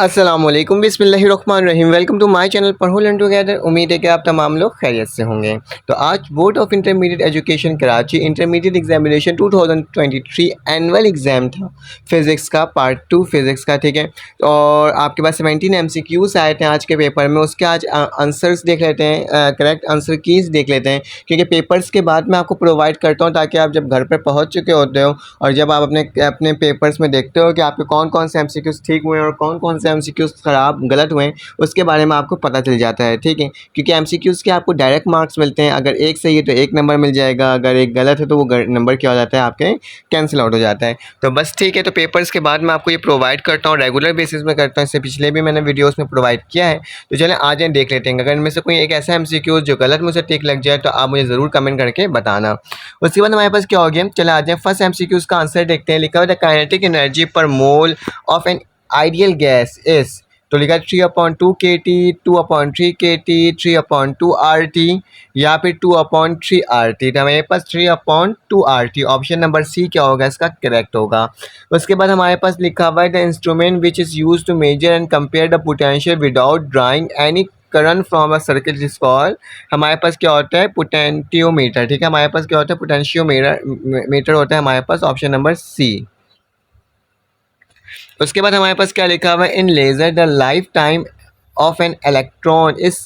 अस्सलामुअलैकुम बिस्मिल्लाहिर्रहमानिर्रहीम। Welcome to my channel पढ़ो लर्न टुगेदर। उम्मीद है कि आप तमाम लोग खैरियत से होंगे। तो आज board of intermediate education Karachi intermediate examination 2023 annual exam था फ़िज़िक्स का, पार्ट 2 फ़िज़िक्स का, ठीक है। और आपके पास 17 MCQs आए थे आज के पेपर में। उसके आज आंसर्स देख लेते हैं, करेक्ट आंसर कीज़ देख लेते हैं, क्योंकि पेपर्स के बाद मैं आपको प्रोवाइड करता हूँ ताकि आप जब घर पर पहुँच चुके होते हो और जब आप अपने अपने पेपर्स में देखते हो कि आपके कौन कौन से MCQs ठीक हुए हैं और कौन कौन से MCQs ख़राब गलत हुए हैं, उसके बारे में आपको पता चल जाता है, ठीक है। क्योंकि MCQs के आपको डायरेक्ट मार्क्स मिलते हैं। अगर एक सही है तो एक नंबर मिल जाएगा, अगर एक गलत है तो वो नंबर क्या हो जाता है, आपके कैंसिल आउट हो जाता है। तो बस ठीक है, तो पेपर्स के बाद मैं आपको ये प्रोवाइड करता हूँ, रेगुलर बेसिस में करता हूँ। इससे पिछले भी मैंने वीडियोज़ में प्रोवाइड किया है। तो चलें आ जाएँ, देख लेते हैं। अगर इनमें से कोई एक ऐसा MCQ जो गलत मुझे टिक लग जाए तो आप मुझे ज़रूर कमेंट करके बताना। उसके बाद हमारे पास क्या हो गया, चले आ जाएँ फर्स्ट MCQ का आंसर देखते हैं। लिखा हुआ है द काइनेटिक एनर्जी पर mole of an ideal gas is, तो लिखा है 3/2 kT, 2/3 kT, 3/2 RT या फिर 2/3 RT। तो हमारे पास 3/2 RT, ऑप्शन नंबर सी क्या होगा, इसका करेक्ट होगा। उसके बाद हमारे पास लिखा हुआ है the instrument which is use to measure and compare the potential without drawing any current from a circuit is called, हमारे पास क्या होता है, पोटेंशियोमीटर, ठीक है। हमारे पास क्या होता है, पोटेंशियोमीटर मीटर होता है हमारे पास, ऑप्शन नंबर सी। उसके बाद हमारे पास क्या लिखा हुआ है, in laser the lifetime of an electron is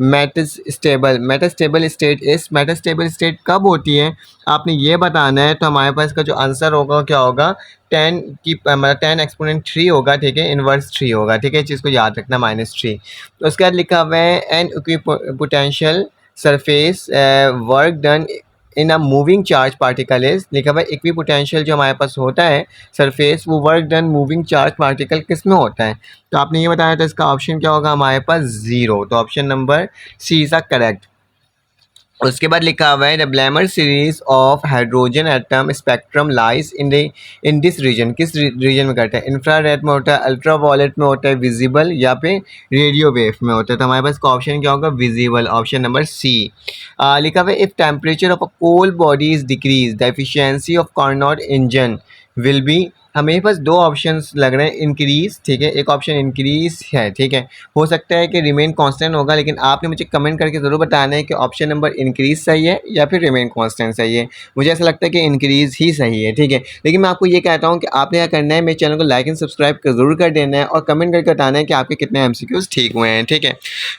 metastable state, इस मेटास्टेबल स्टेट कब होती है, आपने ये बताना है। तो हमारे पास का जो आंसर होगा क्या होगा, 10 की मतलब 10 एक्सपोनेंट 3 होगा, ठीक है, इनवर्स 3 होगा, ठीक है। इस चीज़ को याद रखना, -3। तो उसके बाद लिखा हुआ है an equipotential surface work done in a moving charge particle is, लिखा हुआ है इक्विपोटेंशियल जो हमारे पास होता है सरफेस, वो work done moving charge particle किस में होता है। तो आपने ये बताया था, इसका ऑप्शन क्या होगा हमारे पास, 0। तो option number C is correct. उसके बाद लिखा हुआ है the Balmer series of hydrogen atom spectrum lies in this region, किस रीजन में करता है, इंफ्रारेड में होता है, अल्ट्रा वायलेट में होता है, विजिबल या फिर रेडियो वेव में होता है। तो हमारे पास का ऑप्शन क्या होगा, विजिबल, ऑप्शन नंबर सी। लिखा हुआ है if temperature of a cold body is decrease the efficiency of Carnot engine will be, हमें पास दो ऑप्शंस लग रहे हैं, इंक्रीज, ठीक है, एक ऑप्शन इंक्रीज है, ठीक है। हो सकता है कि रिमेन कांस्टेंट होगा, लेकिन आपने मुझे कमेंट करके ज़रूर बताना है कि ऑप्शन नंबर इंक्रीज सही है या फिर रिमेन कांस्टेंट सही है। मुझे ऐसा लगता है कि इंक्रीज ही सही है, ठीक है। लेकिन मैं आपको ये कहता हूँ कि आपने क्या करना है, मेरे चैनल को लाइक एंड सब्सक्राइब कर ज़रूर कर देना है और कमेंट करके बताना है कि आपके कितने MCQs ठीक हुए हैं, ठीक है।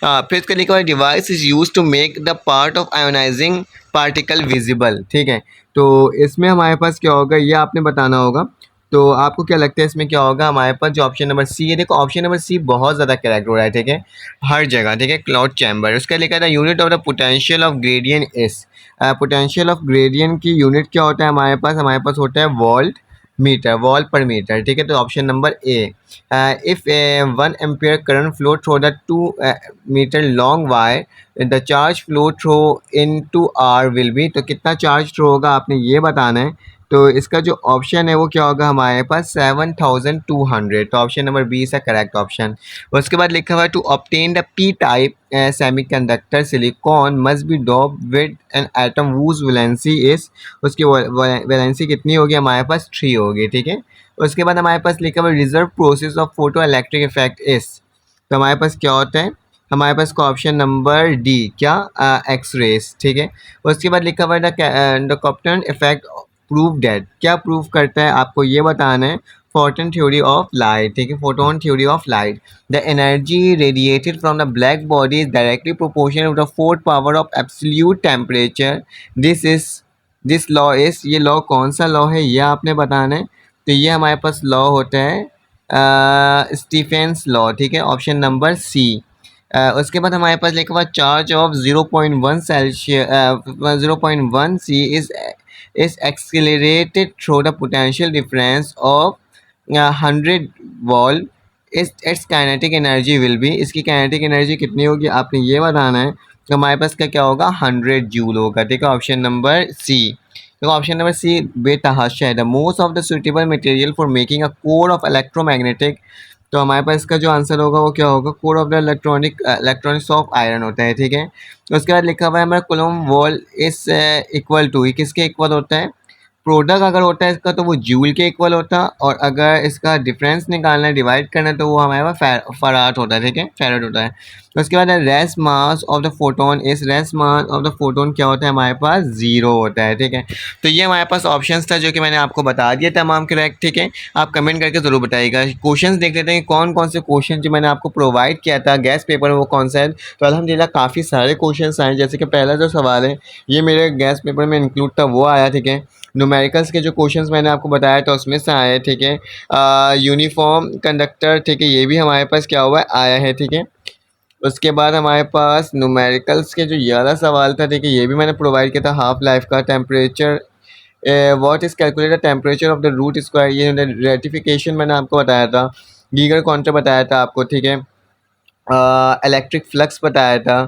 फिर इसका लिखा हुआ device is use to make the part of ionising particle visible, ठीक है। तो इसमें हमारे पास क्या होगा, ये आपने बताना होगा। तो आपको क्या लगता है इसमें क्या होगा, हमारे पास जो ऑप्शन नंबर सी है, देखो ऑप्शन नंबर सी बहुत ज़्यादा करेक्ट हो रहा है, ठीक है, हर जगह, ठीक है। क्लाउड चैम्बर, उसका लिखा था unit of the potential of gradient is, potential of gradient की यूनिट क्या होता है हमारे पास होता है volt metre, volt per metre, ठीक है। तो option number A, if 1 ampere current flow through the 2 metre long wire the charge flow through in two are will be, तो कितना चार्ज थ्रो होगा आपने ये बताना है। तो इसका जो ऑप्शन है वो क्या होगा हमारे पास, 7200। तो option number B is correct option. उसके बाद लिखा हुआ है to obtain the P type semiconductor silicon must be doped with an atom whose valency is, उसकी वैलेंसी कितनी होगी हमारे पास, 3 होगी, ठीक है। उसके बाद हमारे पास लिखा हुआ reserve process of photo electric effect is, तो हमारे पास क्या होता है, हमारे पास का ऑप्शन नंबर डी, क्या, एक्स रेस, ठीक है। उसके बाद लिखा हुआ है द कॉप्टन इफेक्ट प्रूव डेट, क्या प्रूव करता है आपको ये बताना है, फोटोन थ्योरी ऑफ लाइट, ठीक है, photon theory of light the energy radiated from the black body is directly proportional to the fourth power of absolute temperature, this law is, ये लॉ कौन सा लॉ है ये आपने बताना है। तो ये हमारे पास लॉ होता है स्टीफेंस लॉ, ठीक है, ऑप्शन नंबर सी। उसके बाद हमारे पास लिखा हुआ charge of 0.1 Celsius 0.1 C is accelerated through the potential difference of 100 volt, its kinetic energy will be, इसकी kinetic energy कितनी होगी आपने ये बताना है। तो हमारे पास क्या होगा, 100 जूल होगा, ठीक है, ऑप्शन नंबर सी। तो ऑप्शन नंबर सी बेतहाशा है, the most of the suitable material for making a core of electromagnetic, तो हमारे पास इसका जो आंसर होगा वो क्या होगा, core of the electronics of iron होता है, ठीक है। उसके बाद लिखा हुआ है हमारा coulomb volt is equal to, किसके इक्वल होता है, प्रोडक्ट अगर होता है इसका तो वो जूल के इक्वल होता, और अगर इसका डिफरेंस निकालना है, डिवाइड करना है, तो वो हमारे पास फराड होता है, ठीक है, फैरड होता है। उसके बाद rest mass of the photon, इस rest mass of the photon क्या होता है हमारे पास, ज़ीरो होता है, ठीक है। तो ये हमारे पास ऑप्शंस था जो कि मैंने आपको बता दिया तमाम करेक्ट, ठीक है। आप कमेंट करके ज़रूर बताइएगा। क्वेश्चंस देख लेते हैं कौन कौन से क्वेश्चन जो मैंने आपको प्रोवाइड किया था गैस पेपर में वो कौन सा है। तो अल्हम्दुलिल्लाह काफ़ी सारे क्वेश्चन आए। जैसे कि पहला जो सवाल है ये मेरे गैस पेपर में इंक्लूड था, वो आया, ठीक है। न्यूमेरिकल्स के जो क्वेश्चंस मैंने आपको बताया था उसमें से आए, ठीक है। यूनिफॉर्म कंडक्टर, ठीक है, ये भी हमारे पास क्या हुआ है, आया है, ठीक है। उसके बाद हमारे पास न्यूमेरिकल्स के जो ये वाला सवाल था, ठीक है, ये भी मैंने प्रोवाइड किया था। हाफ लाइफ का temperature, what is calculate temperature of the root square, ये रेटिफिकेशन मैंने आपको बताया था। गीगर काउंटर बताया था आपको, ठीक है। इलेक्ट्रिक फ्लक्स बताया था।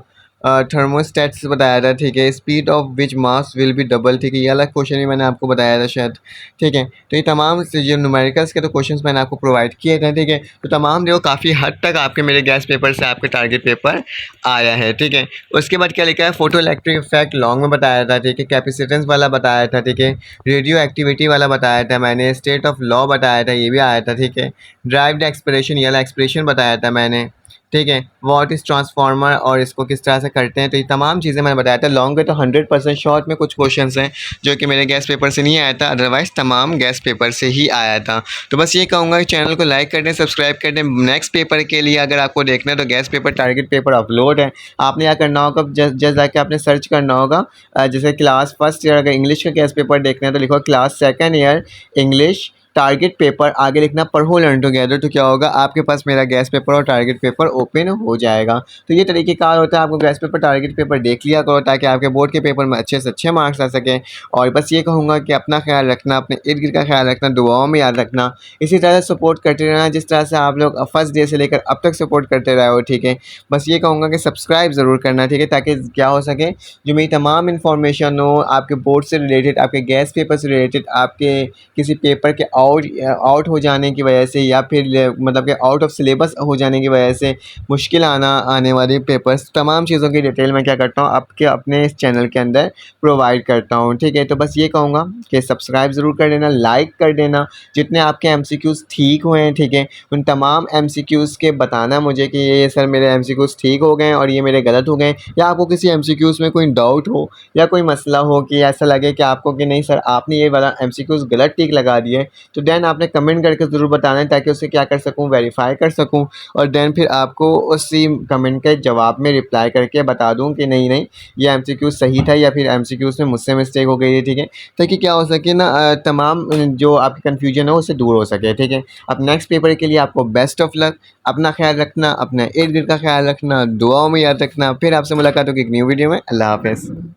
थर्मोस्टेट्स बताया था, ठीक है। Speed of which mass will be double, ठीक है, ये अलग क्वेश्चन ही मैंने आपको बताया था शायद, ठीक है। तो ये तमाम जो न्यूमेरिकल्स के तो क्वेश्चंस मैंने आपको प्रोवाइड किए थे, ठीक है। तो तमाम जो काफ़ी हद तक आपके मेरे गैस पेपर से आपके टारगेट पेपर आया है, ठीक है। उसके बाद क्या लिखा है, फोटो इलेक्ट्रिक इफेक्ट लॉन्ग में बताया था, ठीक है। कैपेसिटेंस वाला बताया था, ठीक है। रेडियो एक्टिविटी वाला बताया था मैंने। स्टेट ऑफ लॉ बताया था, ये भी आया था, ठीक है। ड्राइव्ड एक्सप्रेशन, ये वाला एक्सप्रेशन बताया था मैंने, ठीक है। व्हाट इज़ ट्रांसफार्मर और इसको किस तरह से करते हैं, तो ये तमाम चीज़ें मैंने बताया था। लॉन्ग में तो 100%, शॉर्ट में कुछ क्वेश्चंस हैं जो कि मेरे गैस पेपर से नहीं आया था, अदरवाइज़ तमाम गैस पेपर से ही आया था। तो बस ये कहूँगा कि चैनल को लाइक कर दें, सब्सक्राइब कर दें। नेक्स्ट पेपर के लिए अगर आपको देखना है तो gas paper target paper upload है। आपने क्या करना होगा, जस्ट जाके आपने सर्च करना होगा, जैसे क्लास फर्स्ट ईयर अगर इंग्लिश का गैस पेपर देखना है तो लिखो class second year English target paper, आगे लिखना पढ़ो लर्न टुगेदर। तो क्या होगा, आपके पास मेरा गैस पेपर और टारगेट पेपर ओपन हो जाएगा। तो ये तरीक़ेकार होता है, आपको गैस पेपर टारगेट पेपर देख लिया करो ताकि आपके बोर्ड के पेपर में अच्छे से अच्छे मार्क्स आ सकें। और बस ये कहूँगा कि अपना ख्याल रखना, अपने इर्द गिर्द का ख्याल रखना, दुआओं में याद रखना। इसी तरह सपोर्ट करते रहना जिस तरह से आप लोग फर्स्ट डे से लेकर अब तक सपोर्ट करते रहे हो, ठीक है। बस ये कहूँगा कि सब्सक्राइब ज़रूर करना, ठीक है, ताकि क्या हो सके, जो मेरी तमाम इन्फॉर्मेशन हो आपके बोर्ड से रिलेटेड, आपके गैस पेपर से रिलेटेड, आपके किसी पेपर के आउट हो जाने की वजह से, या फिर मतलब कि आउट ऑफ सिलेबस हो जाने की वजह से मुश्किल आने वाले पेपर्स, तमाम चीज़ों की डिटेल मैं क्या करता हूँ आपके अपने इस चैनल के अंदर प्रोवाइड करता हूँ, ठीक है। तो बस ये कहूँगा कि सब्सक्राइब ज़रूर कर देना, लाइक कर देना। जितने आपके एमसीक्यूज़ ठीक हुए हैं, ठीक है, उन तमाम एमसीक्यूज़ के बताना मुझे कि ये सर मेरे एमसीक्यूज़ ठीक हो गए हैं और ये मेरे गलत हो गए, या आपको किसी एमसीक्यूज़ में कोई डाउट हो या कोई मसला हो कि ऐसा लगे कि आपको कि नहीं सर आपने ये वाला एमसीक्यूज़ गलत टिक लगा दिए, तो देन आपने कमेंट करके ज़रूर बताना है ताकि उसे क्या कर सकूँ, वेरीफाई कर सकूँ, और देन फिर आपको उसी कमेंट के जवाब में रिप्लाई करके बता दूँ कि नहीं नहीं ये एमसीक्यू सही था या फिर एमसीक्यूज़ में मुझसे मिस्टेक हो गई है, ठीक है। ताकि क्या हो सके ना, तमाम जो आपकी कन्फ्यूजन हो उससे दूर हो सके, ठीक है। अब नेक्स्ट पेपर के लिए आपको बेस्ट ऑफ लक। अपना ख्याल रखना, अपने इर्द गिर्द का ख्याल रखना, दुआओं में याद रखना। फिर आपसे मुलाकात होगी एक न्यू वीडियो में। अल्लाह हाफ़िज़।